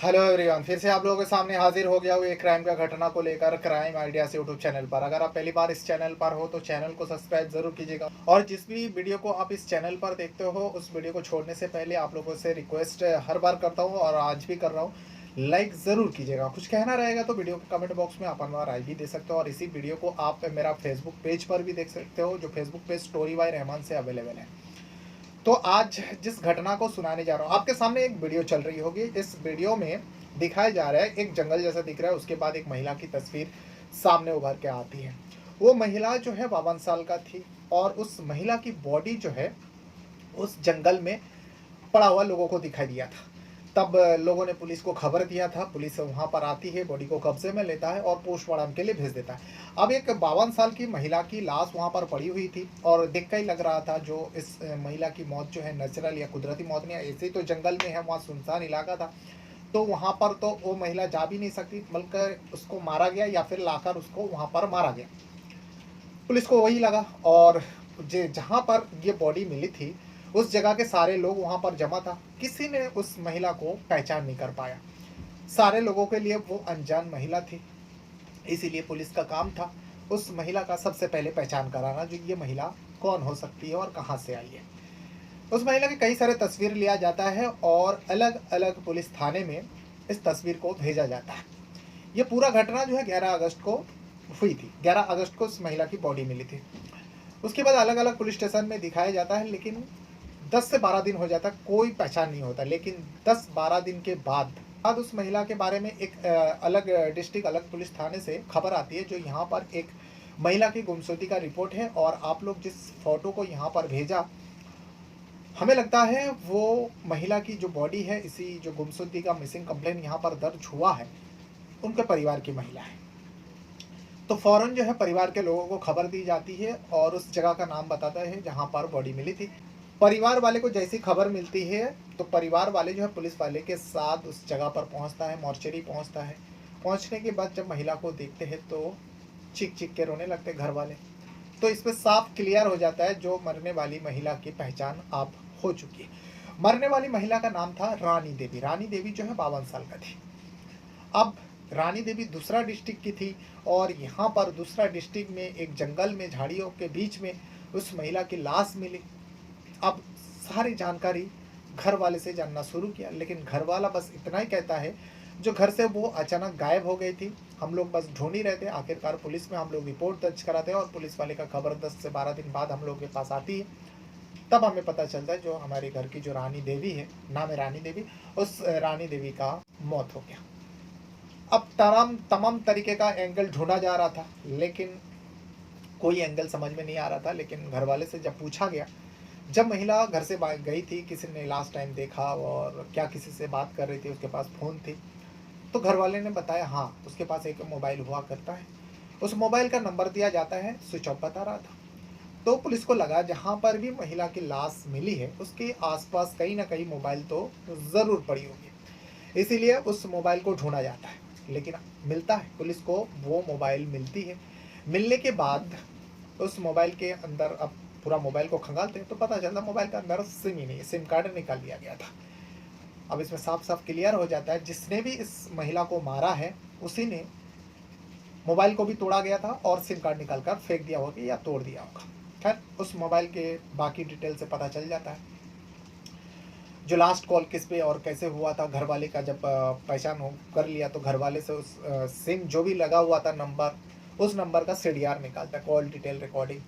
Hello everyone, फिर से आप लोगों के सामने हाजिर हो गया हूँ एक क्राइम का घटना को लेकर क्राइम आइडियाज यूट्यूब चैनल पर। अगर आप पहली बार इस चैनल पर हो तो चैनल को सब्सक्राइब जरूर कीजिएगा, और जिस भी वीडियो को आप इस चैनल पर देखते हो उस वीडियो को छोड़ने से पहले आप लोगों से रिक्वेस्ट हर बार करता हूँ और आज भी कर रहा हूँ, लाइक ज़रूर कीजिएगा। कुछ कहना रहेगा तो वीडियो के कमेंट बॉक्स में आप अपना राय भी दे सकते हो, और इसी वीडियो को आप मेरा फेसबुक पेज पर भी देख सकते हो, जो Facebook page story by Rahman से अवेलेबल है। तो आज जिस घटना को सुनाने जा रहा हूँ, आपके सामने एक वीडियो चल रही होगी। इस वीडियो में दिखाया जा रहा है एक जंगल जैसा दिख रहा है, उसके बाद एक महिला की तस्वीर सामने उभर के आती है। वो महिला जो है 52 साल का थी, और उस महिला की बॉडी जो है उस जंगल में पड़ा हुआ लोगों को दिखाई दिया था। तब लोगों ने पुलिस को खबर दिया था। पुलिस वहाँ पर आती है, बॉडी को कब्जे में लेता है और पोस्टमार्टम के लिए भेज देता है। अब एक 52 साल की महिला की लाश वहाँ पर पड़ी हुई थी, और देख कर ही लग रहा था जो इस महिला की मौत जो है नेचुरल या कुदरती मौत नहीं है। ऐसे ही तो जंगल में है, वहाँ सुनसान इलाका था, तो वहाँ पर तो वो महिला जा भी नहीं सकती, बल्कि उसको मारा गया या फिर लाकर उसको वहाँ पर मारा गया। पुलिस को वही लगा, और जहाँ पर ये बॉडी मिली थी उस जगह के सारे लोग वहाँ पर जमा था। किसी ने उस महिला को पहचान नहीं कर पाया। सारे लोगों के लिए वो अनजान महिला थी, इसीलिए पुलिस का काम था उस महिला का सबसे पहले पहचान कराना, जो ये महिला कौन हो सकती है और कहाँ से आई है। उस महिला की कई सारे तस्वीर लिया जाता है और अलग अलग पुलिस थाने में इस तस्वीर को भेजा जाता है। ये पूरा घटना जो है 11 अगस्त को हुई थी। 11 अगस्त को उस महिला की बॉडी मिली थी। उसके बाद अलग अलग पुलिस स्टेशन में दिखाया जाता है, लेकिन 10 से 12 दिन हो जाता, कोई पहचान नहीं होता। लेकिन 10-12 दिन के बाद उस महिला के बारे में एक अलग डिस्ट्रिक्ट अलग पुलिस थाने से खबर आती है, जो यहाँ पर एक महिला की गुमशुदगी का रिपोर्ट है। और आप लोग जिस फोटो को यहाँ पर भेजा, हमें लगता है वो महिला की जो बॉडी है, इसी जो गुमशुदगी का मिसिंग कंप्लेन यहाँ पर दर्ज हुआ है, उनके परिवार की महिला है। तो फौरन जो है परिवार के लोगों को खबर दी जाती है, और उस जगह का नाम बताता है जहाँ पर बॉडी मिली थी। परिवार वाले को जैसी खबर मिलती है तो परिवार वाले जो है पुलिस वाले के साथ उस जगह पर पहुँचता है, मॉर्चरी पहुँचता है। पहुँचने के बाद जब महिला को देखते हैं तो चीख चीख के रोने लगते घर वाले। तो इसमें साफ क्लियर हो जाता है जो मरने वाली महिला की पहचान आप हो चुकी है। मरने वाली महिला का नाम था रानी देवी। रानी देवी जो है 52 साल का थी। अब रानी देवी दूसरा डिस्ट्रिक्ट की थी, और यहाँ पर दूसरा डिस्ट्रिक्ट में एक जंगल में झाड़ियों के बीच में उस महिला की लाश मिली। अब सारी जानकारी घर वाले से जानना शुरू किया, लेकिन घर वाला बस इतना ही कहता है जो घर से वो अचानक गायब हो गई थी, हम लोग बस ढूंढ ही रहे थे। आखिरकार पुलिस में हम लोग रिपोर्ट दर्ज कराते हैं, और पुलिस वाले का खबर 10 से 12 दिन बाद हम लोग के पास आती है। तब हमें पता चलता है जो हमारे घर की जो रानी देवी है, नाम है रानी देवी, उस रानी देवी का मौत हो गया। अब तमाम तमाम तरीके का एंगल ढूंढा जा रहा था, लेकिन कोई एंगल समझ में नहीं आ रहा था। लेकिन घर वाले से जब पूछा गया, जब महिला घर से गई थी, किसी ने लास्ट टाइम देखा और क्या किसी से बात कर रही थी, उसके पास फ़ोन थी, तो घर वाले ने बताया हाँ उसके पास एक मोबाइल हुआ करता है। उस मोबाइल का नंबर दिया जाता है, स्विच ऑफ बता रहा था। तो पुलिस को लगा जहाँ पर भी महिला की लाश मिली है उसके आसपास कहीं ना कहीं मोबाइल तो ज़रूर पड़ी होगी, इसीलिए उस मोबाइल को ढूंढा जाता है। लेकिन मिलता है पुलिस को, वो मोबाइल मिलती है। मिलने के बाद उस मोबाइल के अंदर, अब पूरा मोबाइल को खंगालते हैं तो पता चलता मोबाइल के अंदर सिम ही नहीं, सिम कार्ड निकाल लिया गया था। अब इसमें साफ साफ क्लियर हो जाता है जिसने भी इस महिला को मारा है उसी ने मोबाइल को भी तोड़ा गया था, और सिम कार्ड निकाल कर फेंक दिया होगा या तोड़ दिया होगा। खैर उस मोबाइल के बाकी डिटेल से पता चल जाता है जो लास्ट कॉल किस पे और कैसे हुआ था। घर वाले का जब पहचान हो कर लिया तो घर वाले से उस सिम जो भी लगा हुआ था नंबर, उस नंबर का सीडीआर निकालता है, कॉल डिटेल रिकॉर्डिंग।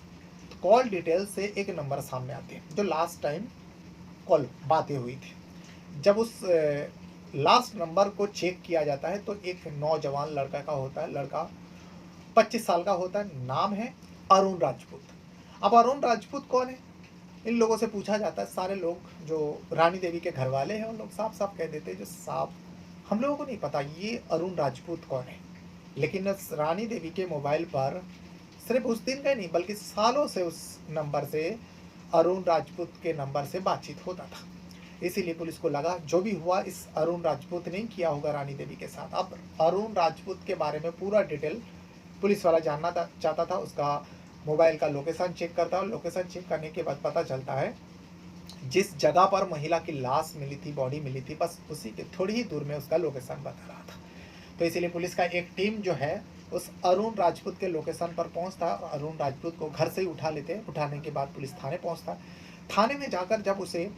तो कॉल डिटेल से एक नंबर सामने आती है जो लास्ट टाइम कॉल बातें हुई थी। जब उस लास्ट नंबर को चेक किया जाता है तो एक नौजवान लड़का का होता है, लड़का 25 साल का होता है, नाम है अरुण राजपूत। अब अरुण राजपूत कौन है, इन लोगों से पूछा जाता है। सारे लोग जो रानी देवी के घर वाले हैं उन लोग साफ साफ कह देते हैं जो साफ हम लोगों को नहीं पता ये अरुण राजपूत कौन है। लेकिन उस रानी देवी के मोबाइल पर सिर्फ उस दिन का ही नहीं बल्कि सालों से उस नंबर से, अरुण राजपूत के नंबर से बातचीत होता था। इसीलिए पुलिस को लगा जो भी हुआ इस अरुण राजपूत ने किया होगा रानी देवी के साथ। अब अरुण राजपूत के बारे में पूरा डिटेल पुलिस वाला जानना चाहता था। उसका मोबाइल का लोकेशन चेक करता है, और लोकेशन चेक करने के बाद पता चलता है जिस जगह पर महिला की लाश मिली थी, बॉडी मिली थी, बस उसी के थोड़ी ही दूर में उसका लोकेशन बता रहा था। तो इसीलिए पुलिस का एक टीम जो है उस अरुण राजपूत के लोकेशन पर पहुंचता और अरुण राजपूत को घर से ही उठा लेते। उठाने के बाद पुलिस थाने पहुंचता। थाने में जाकर जब उसे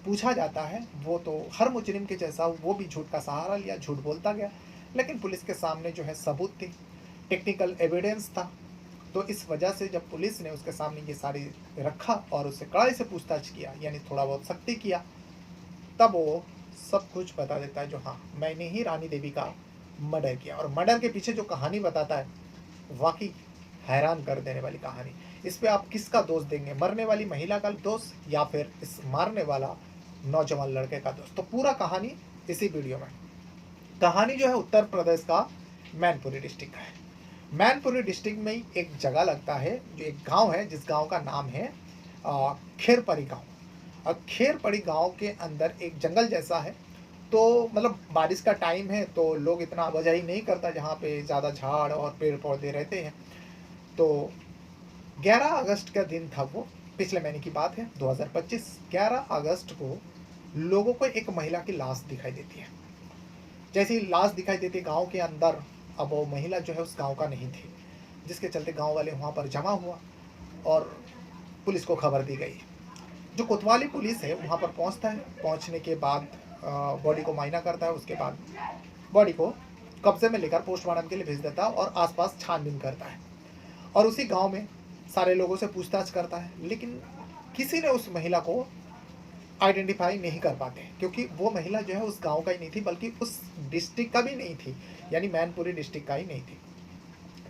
पूछा जाता है, वो तो हर मुजरिम के जैसा वो भी झूठ का सहारा लिया, झूठ बोलता गया। लेकिन पुलिस के सामने जो है सबूत थी, टेक्निकल एविडेंस था। तो इस वजह से जब पुलिस ने उसके सामने ये सारी रखा और उससे कड़ाई से पूछताछ किया, यानी थोड़ा बहुत सख्ती किया, तब वो सब कुछ बता देता है जो हाँ, मैंने ही रानी देवी का मर्डर किया। और मर्डर के पीछे जो कहानी बताता है, वाकई हैरान कर देने वाली कहानी। इस पे आप किसका दोष देंगे, मरने वाली महिला का दोष या फिर इस मारने वाला नौजवान लड़के का दोष? तो पूरा कहानी इसी वीडियो में। कहानी जो है उत्तर प्रदेश का मैनपुरी डिस्ट्रिक्ट का है। मैनपुरी डिस्ट्रिक्ट में ही एक जगह लगता है, जो एक गांव है जिस गांव का नाम है खेरपरी गांव। और खेरपड़ी गांव के अंदर एक जंगल जैसा है। तो मतलब बारिश का टाइम है तो लोग इतना आवाजाही नहीं करता, जहाँ पे ज़्यादा झाड़ और पेड़ पौधे रहते हैं। तो 11 अगस्त का दिन था, वो पिछले महीने की बात है, 2025। 11 अगस्त को लोगों को एक महिला की लाश दिखाई देती है। जैसे ही लाश दिखाई देती है गाँव के अंदर, अब वो महिला जो है उस गाँव का नहीं थी, जिसके चलते गाँव वाले वहाँ पर जमा हुआ और पुलिस को खबर दी गई। जो कोतवाली पुलिस है वहाँ पर पहुँचता है। पहुँचने के बाद बॉडी को मायना करता है, उसके बाद बॉडी को कब्जे में लेकर पोस्टमार्टम के लिए भेज देता है और आसपास छानबीन करता है। और उसी गांव में सारे लोगों से पूछताछ करता है, लेकिन किसी ने उस महिला को आइडेंटिफाई नहीं कर पाते, क्योंकि वो महिला जो है उस गांव का ही नहीं थी, बल्कि उस डिस्ट्रिक्ट का भी नहीं थी, यानी मैनपुरी डिस्ट्रिक्ट का ही नहीं थी।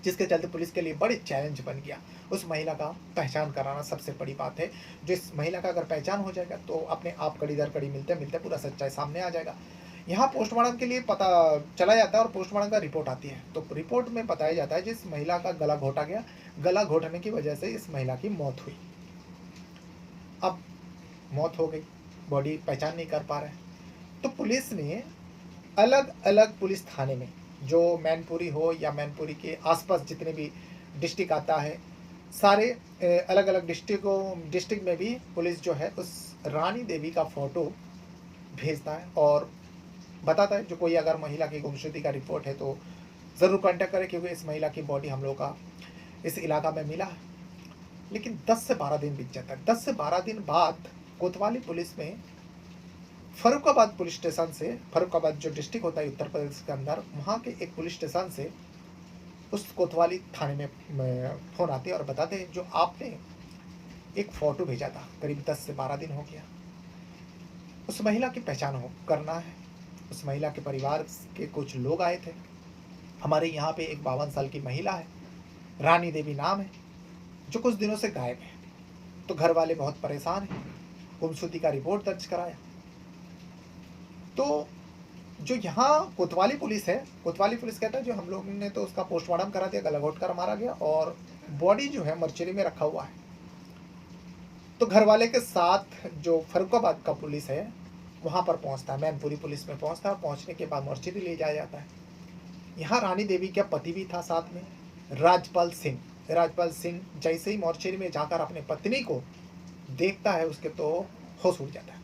जिसके चलते पुलिस के लिए बड़े चैलेंज बन गया उस महिला का पहचान कराना। सबसे बड़ी बात है, जो इस महिला का अगर पहचान हो जाएगा तो अपने आप कड़ी दर कड़ी मिलते मिलते पूरा सच्चाई सामने आ जाएगा। यहाँ पोस्टमार्टम के लिए पता चला जाता है और पोस्टमार्टम का रिपोर्ट आती है। तो रिपोर्ट में बताया जाता है जिस महिला का गला घोटा गया, गला घोटने की वजह से इस महिला की मौत हुई। अब मौत हो गई, बॉडी पहचान नहीं कर पा रहे, तो पुलिस ने अलग अलग पुलिस थाने में, जो मैनपुरी हो या मैनपुरी के आसपास जितने भी डिस्ट्रिक्ट आता है, सारे अलग अलग डिस्ट्रिक्ट में भी पुलिस जो है उस रानी देवी का फ़ोटो भेजता है और बताता है जो कोई अगर महिला की गुमशुदगी का रिपोर्ट है तो ज़रूर कांटेक्ट करें, क्योंकि इस महिला की बॉडी हम लोग का इस इलाका में मिला है। लेकिन 10 से 12 दिन बीत जाता है। 10 से 12 दिन बाद कोतवाली पुलिस में फरुखाबाद पुलिस स्टेशन से, फरुखाबाद जो डिस्ट्रिक्ट होता है उत्तर प्रदेश के अंदर, वहाँ के एक पुलिस स्टेशन से उस कोतवाली थाने में फ़ोन आते हैं और बताते हैं जो आपने एक फ़ोटो भेजा था, करीब 10 से 12 दिन हो गया, उस महिला की पहचान हो करना है। उस महिला के परिवार के कुछ लोग आए थे। हमारे यहाँ पे एक 52 साल की महिला है, रानी देवी नाम है, जो कुछ दिनों से गायब है। तो घर वाले बहुत परेशान हैं, गुमशुदगी का रिपोर्ट दर्ज कराया। तो जो यहाँ कोतवाली पुलिस है, कोतवाली पुलिस कहता है जो हम लोग ने तो उसका पोस्टमार्टम करा दिया, गला घोट कर मारा गया और बॉडी जो है मर्चरी में रखा हुआ है। तो घर वाले के साथ जो फरुखाबाद का पुलिस है वहाँ पर पहुँचता है, मैनपुरी पुलिस में पहुँचता है। पहुँचने के बाद मर्चरी ले जाया जाता है। यहाँ रानी देवी का पति भी था साथ में, राजपाल सिंह। राजपाल सिंह जैसे ही मॉर्चरी में जाकर अपने पत्नी को देखता है, उसके तो होश उड़ जाता है,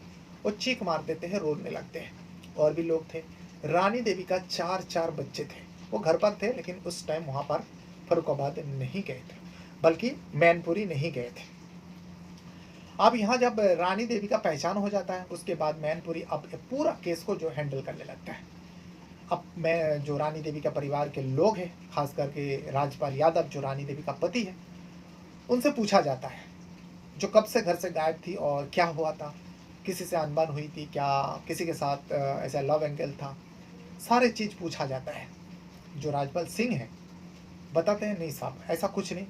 वो चीख मार देते हैं, रोने लगते हैं। और भी लोग थे। रानी देवी का 4 बच्चे थे। वो घर पर थे, लेकिन उस टाइम वहाँ पर फरुखाबाद नहीं गए थे, बल्कि मैनपुरी नहीं गए थे। अब यहाँ जब रानी देवी का पहचान हो जाता है, उसके बाद मैनपुरी अब पूरा केस को जो हैंडल करने लगता है। अब मैं जो रानी देवी का परिवार के लोग हैं, खास करके राजपाल यादव जो रानी देवी का पति है, उनसे पूछा जाता है जो कब से घर से गायब थी और क्या हुआ था, किसी से अनबन हुई थी क्या, किसी के साथ ऐसा लव एंगल था, सारे चीज़ पूछा जाता है। जो राजपाल सिंह है बताते हैं नहीं साहब ऐसा कुछ नहीं,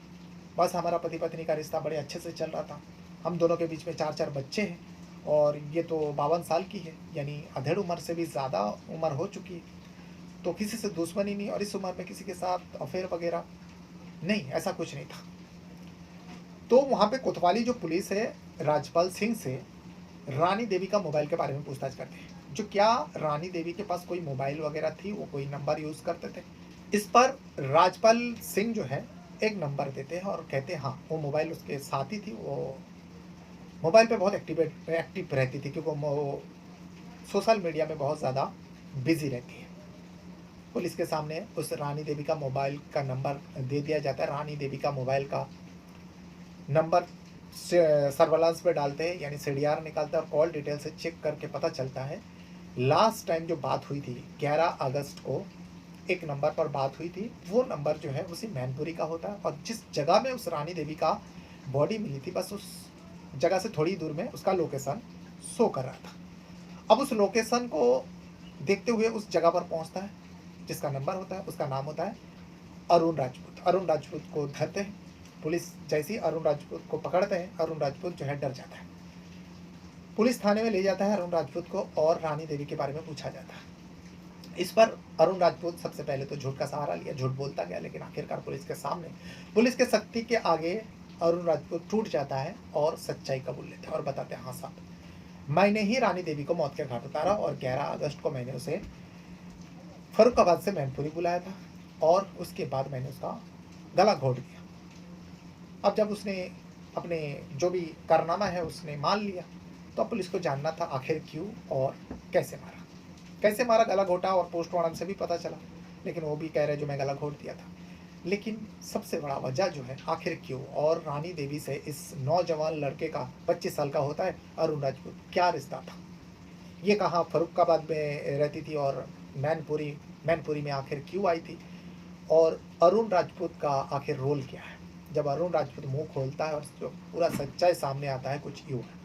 बस हमारा पति पत्नी का रिश्ता बड़े अच्छे से चल रहा था, हम दोनों के बीच में 4 बच्चे हैं और ये तो 52 साल की है, यानी अधेड़ उम्र से भी ज़्यादा उम्र हो चुकी है, तो किसी से दुश्मनी नहीं और इस उम्र में किसी के साथ अफेयर वगैरह नहीं, ऐसा कुछ नहीं था। तो वहाँ पे कोतवाली जो पुलिस है राजपाल सिंह से रानी देवी का मोबाइल के बारे में पूछताछ करते हैं, जो क्या रानी देवी के पास कोई मोबाइल वगैरह थी, वो कोई नंबर यूज़ करते थे। इस पर राजपाल सिंह जो है एक नंबर देते हैं और कहते हैं हाँ वो मोबाइल उसके साथ ही थी, वो मोबाइल पे बहुत एक्टिव रहती थी, क्योंकि वो सोशल मीडिया में बहुत ज़्यादा बिजी रहती है। पुलिस के सामने उस रानी देवी का मोबाइल का नंबर दे दिया जाता है। रानी देवी का मोबाइल का नंबर सर्वेलांस पे डालते हैं, यानी सीडीआर निकालता है और कॉल डिटेल से चेक करके पता चलता है लास्ट टाइम जो बात हुई थी 11 अगस्त को एक नंबर पर बात हुई थी, वो नंबर जो है उसी मैनपुरी का होता है, और जिस जगह में उस रानी देवी का बॉडी मिली थी बस उस जगह से थोड़ी दूर में उसका लोकेशन शो कर रहा था। अब उस लोकेशन को देखते हुए उस जगह पर पहुंचता है, जिसका नंबर होता है उसका नाम होता है अरुण राजपूत। अरुण राजपूत को धरते हैं, पुलिस जैसे ही अरुण राजपूत को पकड़ते हैं, अरुण राजपूत जो है डर जाता है। पुलिस थाने में ले जाता है अरुण राजपूत को और रानी देवी के बारे में पूछा जाता है। इस पर अरुण राजपूत सबसे पहले तो झूठ का सहारा लिया, झूठ बोलता गया, लेकिन आखिरकार पुलिस के सामने, पुलिस के सख्ती के आगे अरुण राजपूत टूट जाता है और सच्चाई कबूल लेते हैं और बताते हैं, हाँ साहब मैंने ही रानी देवी को मौत के घाट उतारा और 11 अगस्त को मैंने उसे फरुखाबाद से मैनपुरी बुलाया था और उसके बाद मैंने उसका गला घोट दिया। अब जब उसने अपने जो भी कारनामा है उसने मान लिया, तो अब पुलिस को जानना था आखिर क्यों और कैसे मारा, गला घोटा, और पोस्टमार्टम से भी पता चला, लेकिन वो भी कह रहे जो मैं गला घोट दिया था। लेकिन सबसे बड़ा वजह जो है आखिर क्यों, और रानी देवी से इस नौजवान लड़के का 25 साल का होता है अरुण राजपूत क्या रिश्ता था, ये कहाँ फरुखाबाद में रहती थी और मैनपुरी में आखिर क्यों आई थी, और अरुण राजपूत का आखिर रोल क्या है। जब अरुण राजपूत मुंह खोलता है और जो पूरा सच्चाई सामने आता है कुछ यूँ है।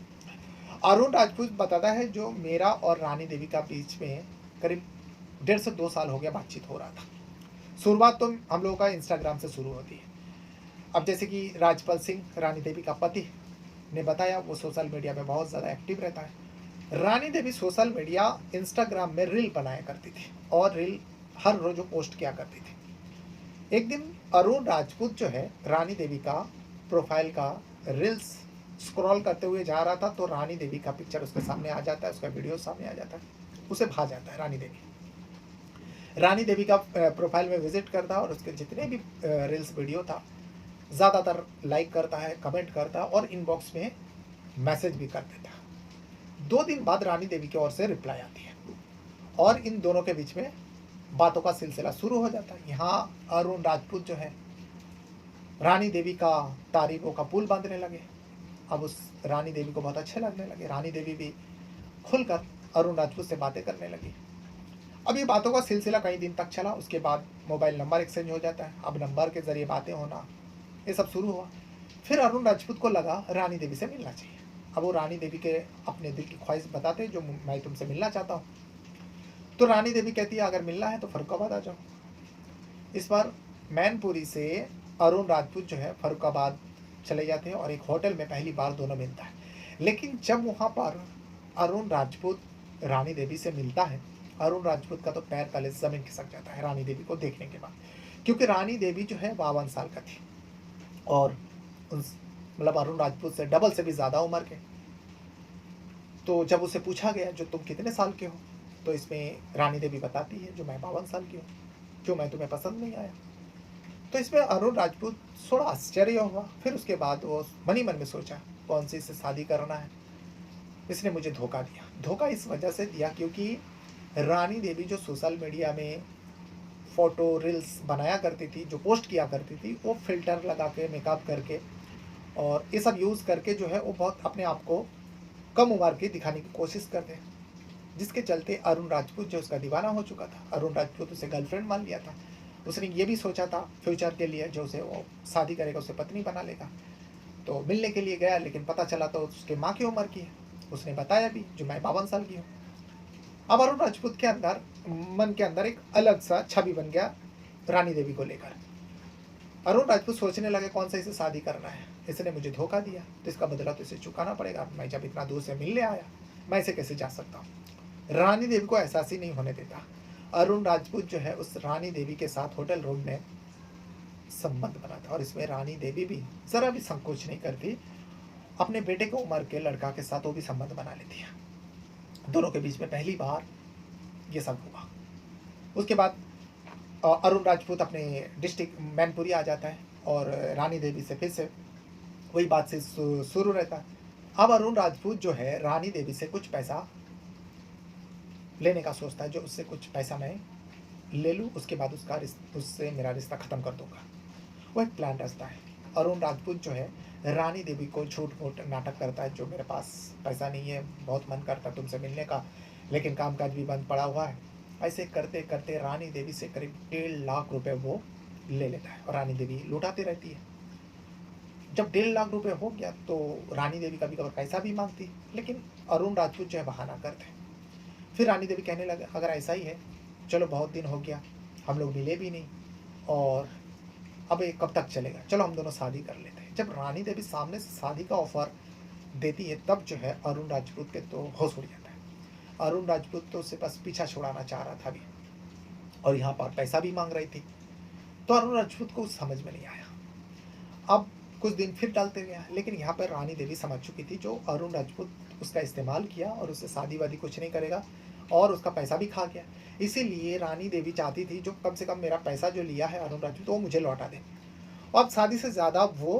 अरुण राजपूत बताता है जो मेरा और रानी देवी का बीच में करीब 1.5 से 2 साल हो गया बातचीत हो रहा था। शुरुआत तो हम लोगों का इंस्टाग्राम से शुरू होती है। अब जैसे कि राजपाल सिंह रानी देवी का पति ने बताया, वो सोशल मीडिया में बहुत ज़्यादा एक्टिव रहता है। Rani Devi social media Instagram में रील बनाया करती थी और रील हर रोज पोस्ट किया करती थी। एक दिन अरुण राजपूत जो है रानी देवी का प्रोफाइल का रील्स स्क्रॉल करते हुए जा रहा था, तो रानी देवी का पिक्चर उसके सामने आ जाता है, उसका वीडियो सामने आ जाता है, उसे भा जाता है। रानी देवी का प्रोफाइल में विजिट करता है और उसके जितने भी रील्स वीडियो था ज़्यादातर लाइक करता है, कमेंट करता है और इनबॉक्स में मैसेज भी कर देता है। 2 दिन बाद रानी देवी की ओर से रिप्लाई आती है और इन दोनों के बीच में बातों का सिलसिला शुरू हो जाता है। यहाँ अरुण राजपूत जो है रानी देवी का तारीफों का पुल बांधने लगे। अब उस रानी देवी को बहुत अच्छे लगने लगे। रानी देवी भी खुलकर अरुण राजपूत से बातें करने लगी। अब ये बातों का सिलसिला कई दिन तक चला। उसके बाद मोबाइल नंबर एक्सचेंज हो जाता है। अब नंबर के ज़रिए बातें होना ये सब शुरू हुआ। फिर अरुण राजपूत को लगा रानी देवी से मिलना चाहिए। अब वो रानी देवी के अपने दिल की ख्वाहिश बताते जो मैं तुमसे मिलना चाहता हूँ। तो रानी देवी कहती है अगर मिलना है तो फरुखाबाद आ जाओ। इस बार मैनपुरी से अरुण राजपूत जो है फरुखाबाद चले जाते हैं और एक होटल में पहली बार दोनों मिलता है। लेकिन जब वहाँ पर अरुण राजपूत रानी देवी से मिलता है, अरुण राजपूत का तो पैर तले जमीन खिसक जाता है रानी देवी को देखने के बाद, क्योंकि रानी देवी जो है 52 साल का थी और मतलब अरुण राजपूत से डबल से भी ज़्यादा उम्र के। तो जब उसे पूछा गया जो तुम कितने साल के हो, तो इसमें रानी देवी बताती है जो मैं 52 साल की हूँ, जो मैं तुम्हें पसंद नहीं आया। तो इसमें अरुण राजपूत थोड़ा आश्चर्य हुआ। फिर उसके बाद वो मन ही मन में सोचा कौन सी से शादी करना है, इसने मुझे धोखा दिया। धोखा इस वजह से दिया क्योंकि रानी देवी जो सोशल मीडिया में फ़ोटो रील्स बनाया करती थी, जो पोस्ट किया करती थी, वो फिल्टर लगा के मेकअप करके और ये सब यूज़ करके जो है वो बहुत अपने आप को कम उम्र के दिखाने की कोशिश करते, जिसके चलते अरुण राजपूत जो उसका दीवाना हो चुका था। अरुण राजपूत उसे गर्लफ्रेंड मान लिया था। उसने ये भी सोचा था फ्यूचर के लिए जो उसे वो शादी करेगा उसे पत्नी बना लेगा। तो मिलने के लिए गया, लेकिन पता चला तो उसके माँ की उम्र की है। उसने बताया भी जो मैं 52 साल की हूँ। अब अरुण राजपूत के अंदर मन के अंदर एक अलग सा छवि बन गया रानी देवी को लेकर। अरुण राजपूत सोचने लगे कौन सा इसे शादी करना है, इसने मुझे धोखा दिया तो इसका बदला तो इसे चुकाना पड़ेगा। मैं जब इतना दूर से मिलने आया मैं इसे कैसे जा सकता हूँ। रानी देवी को एहसास ही नहीं होने देता। अरुण राजपूत जो है उस रानी देवी के साथ होटल रूम में संबंध बनाता और इसमें रानी देवी भी जरा भी संकोच नहीं करती, अपने बेटे की उम्र के लड़का के साथ वो भी संबंध बना लेती है। दोनों के बीच में पहली बार ये सब हुआ। उसके बाद अरुण राजपूत अपने डिस्ट्रिक्ट मैनपुरी आ जाता है और रानी देवी से फिर से वही बात से शुरू रहता है। अब अरुण राजपूत जो है रानी देवी से कुछ पैसा लेने का सोचता है, जो उससे कुछ पैसा मैं ले लूँ, उसके बाद उससे मेरा रिश्ता ख़त्म कर दूँगा। वो एक प्लान रचता है। अरुण राजपूत जो है रानी देवी को झूठ-मूठ नाटक करता है, जो मेरे पास पैसा नहीं है, बहुत मन करता है तुमसे मिलने का, लेकिन कामकाज भी बंद पड़ा हुआ है। ऐसे करते-करते रानी देवी से करीब 1.5 लाख रुपए वो ले लेता है और रानी देवी लौटाती रहती है। जब 1.5 लाख रुपए हो गया तो रानी देवी कभी-कभार पैसा भी माँगती है, लेकिन अरुण राजपूत जो है बहाना करते हैं। फिर रानी देवी कहने लगे, अगर ऐसा ही है, चलो बहुत दिन हो गया, हम लोग मिले भी नहीं और अब ये कब तक चलेगा, चलो हम दोनों शादी कर लेते हैं। जब रानी देवी सामने से शादी का ऑफर देती है, तब जो है अरुण राजपूत के तो होश उड़ जाता है। अरुण राजपूत तो उससे बस पीछा छुड़ाना चाह रहा था अभी, और यहाँ पर पैसा भी मांग रही थी, तो अरुण राजपूत को समझ में नहीं आया। अब कुछ दिन फिर डालते गया, लेकिन यहाँ पर रानी देवी समझ चुकी थी, जो अरुण राजपूत उसका इस्तेमाल किया और उससे शादी वादी कुछ नहीं करेगा और उसका पैसा भी खा गया। इसीलिए रानी देवी चाहती थी, जो कम से कम मेरा पैसा जो लिया है अरुण राजपूत, वो मुझे लौटा दे। अब शादी से ज़्यादा वो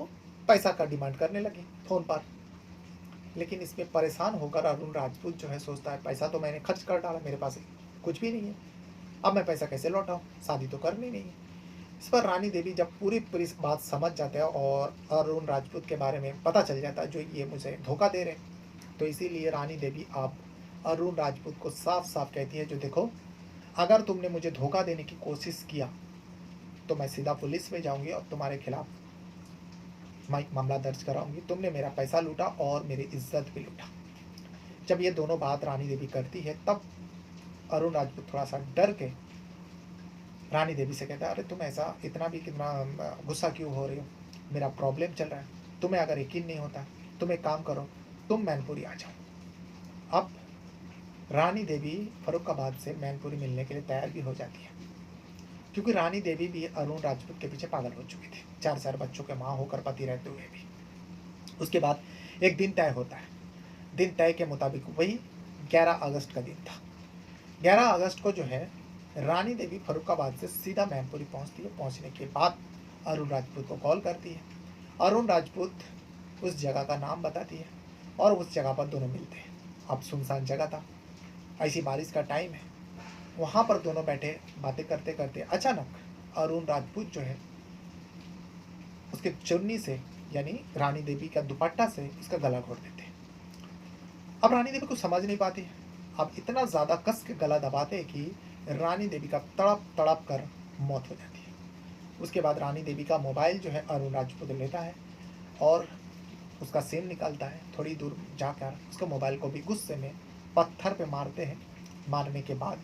पैसा का डिमांड करने लगी फ़ोन पर। लेकिन इसमें परेशान होकर अरुण राजपूत जो है सोचता है, पैसा तो मैंने खर्च कर डाला, मेरे पास कुछ भी नहीं है, अब मैं पैसा कैसे लौटाऊँ, शादी तो करनी नहीं है। इस पर रानी देवी जब पूरी बात समझ जाते हैं और अरुण राजपूत के बारे में पता चल जाता है, जो ये मुझे धोखा दे रहे, तो इसीलिए रानी देवी अब अरुण राजपूत को साफ साफ कहती है, जो देखो, अगर तुमने मुझे धोखा देने की कोशिश किया तो मैं सीधा पुलिस में जाऊंगी और तुम्हारे खिलाफ मैं मामला दर्ज कराऊंगी। तुमने मेरा पैसा लूटा और मेरी इज्जत भी लूटा। जब ये दोनों बात रानी देवी करती है, तब अरुण राजपूत थोड़ा सा डर के रानी देवी से कहता है, अरे तुम ऐसा इतना भी कितना गुस्सा क्यों हो रही हो, मेरा प्रॉब्लम चल रहा है, तुम्हें अगर यकीन नहीं होता, तुम एक काम करो, तुम मैनपुरी आ जाओ। अब रानी देवी फर्रुखाबाद से मैनपुरी मिलने के लिए तैयार भी हो जाती है, क्योंकि रानी देवी भी अरुण राजपूत के पीछे पागल हो चुकी थी, 4 बच्चों के माँ होकर पति रहते हुए भी। उसके बाद एक दिन तय होता है। दिन तय के मुताबिक वही 11 अगस्त का दिन था। 11 अगस्त को जो है रानी देवी फर्रुखाबाद से सीधा मैनपुरी पहुंचती है। पहुंचने के बाद अरुण राजपूत को कॉल करती है। अरुण राजपूत उस जगह का नाम बताती है और उस जगह पर दोनों मिलते हैं। अब सुनसान जगह था, ऐसी बारिश का टाइम है, वहाँ पर दोनों बैठे बातें करते करते अचानक अरुण राजपूत जो है उसके चुन्नी से, यानी रानी देवी का दुपट्टा से उसका गला घोट देते हैं। अब रानी देवी को समझ नहीं पाती, अब इतना ज़्यादा कस के गला दबाते हैं कि रानी देवी का तड़प तड़प कर मौत हो जाती है। उसके बाद रानी देवी का मोबाइल जो है अरुण राजपूत लेता है और उसका सिम निकालता है। थोड़ी दूर जाकर उसके मोबाइल को भी गुस्से में पत्थर पे मारते हैं। मारने के बाद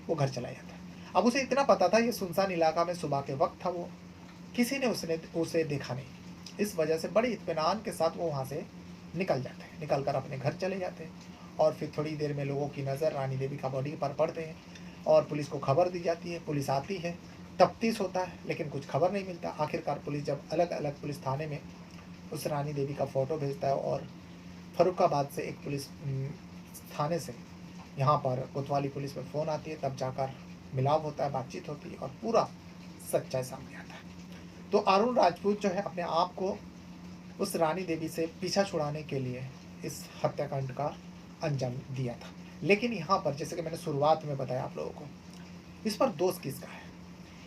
वो घर चला जाता है। अब उसे इतना पता था, ये सुनसान इलाका में सुबह के वक्त था, वो किसी ने उसे देखा नहीं। इस वजह से बड़ी इत्मीनान के साथ वो वहाँ से निकल जाते हैं। निकल कर अपने घर चले जाते हैं और फिर थोड़ी देर में लोगों की नज़र रानी देवी का बॉडी पर पड़ते हैं और पुलिस को खबर दी जाती है। पुलिस आती है, तफ्तीश होता है, लेकिन कुछ खबर नहीं मिलता। आखिरकार पुलिस जब अलग अलग पुलिस थाने में उस रानी देवी का फ़ोटो भेजता है और फर्रुखाबाद से एक पुलिस थाने से यहाँ पर कोतवाली पुलिस में फ़ोन आती है, तब जाकर मिलाप होता है, बातचीत होती है और पूरा सच्चाई सामने आता है। तो अरुण राजपूत जो है अपने आप को उस रानी देवी से पीछा छुड़ाने के लिए इस हत्याकांड का अंजाम दिया था। लेकिन यहाँ पर जैसे कि मैंने शुरुआत में बताया आप लोगों को, इस पर दोष किसका है?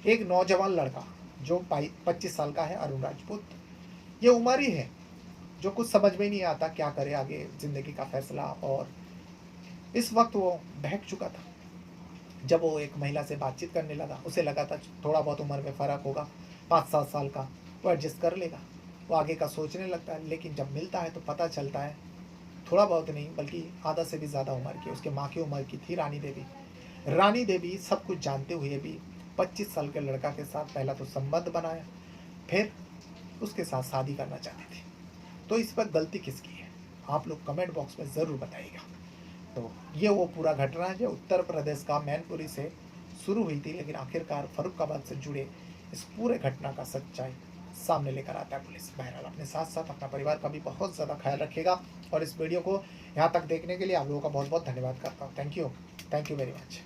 एक नौजवान लड़का जो 25 साल का है, अरुण राजपूत। ये उम्र ही है जो कुछ समझ में नहीं आता क्या करे आगे ज़िंदगी का फैसला, और इस वक्त वो बहक चुका था। जब वो एक महिला से बातचीत करने लगा, उसे लगा था थोड़ा बहुत उम्र में फ़र्क होगा, 5-7 साल का, वो एडजस्ट कर लेगा, वो आगे का सोचने लगता है। लेकिन जब मिलता है तो पता चलता है थोड़ा बहुत नहीं बल्कि आधा से भी ज़्यादा उम्र की, उसके माँ की उम्र की थी रानी देवी। रानी देवी सब कुछ जानते हुए भी 25 साल के लड़का के साथ पहला तो संबंध बनाया, फिर उसके साथ शादी करना चाहती थी। तो इस पर गलती किसकी है? आप लोग कमेंट बॉक्स में ज़रूर बताइएगा। तो ये वो पूरा घटना है जो उत्तर प्रदेश का मैनपुरी से शुरू हुई थी, लेकिन आखिरकार फर्रुखाबाद से जुड़े इस पूरे घटना का सच्चाई सामने लेकर आता है पुलिस। बहरहाल अपने साथ साथ अपना परिवार का भी बहुत ज़्यादा ख्याल रखिएगा और इस वीडियो को यहाँ तक देखने के लिए आप लोगों का बहुत बहुत धन्यवाद करता हूँ। Thank you very much.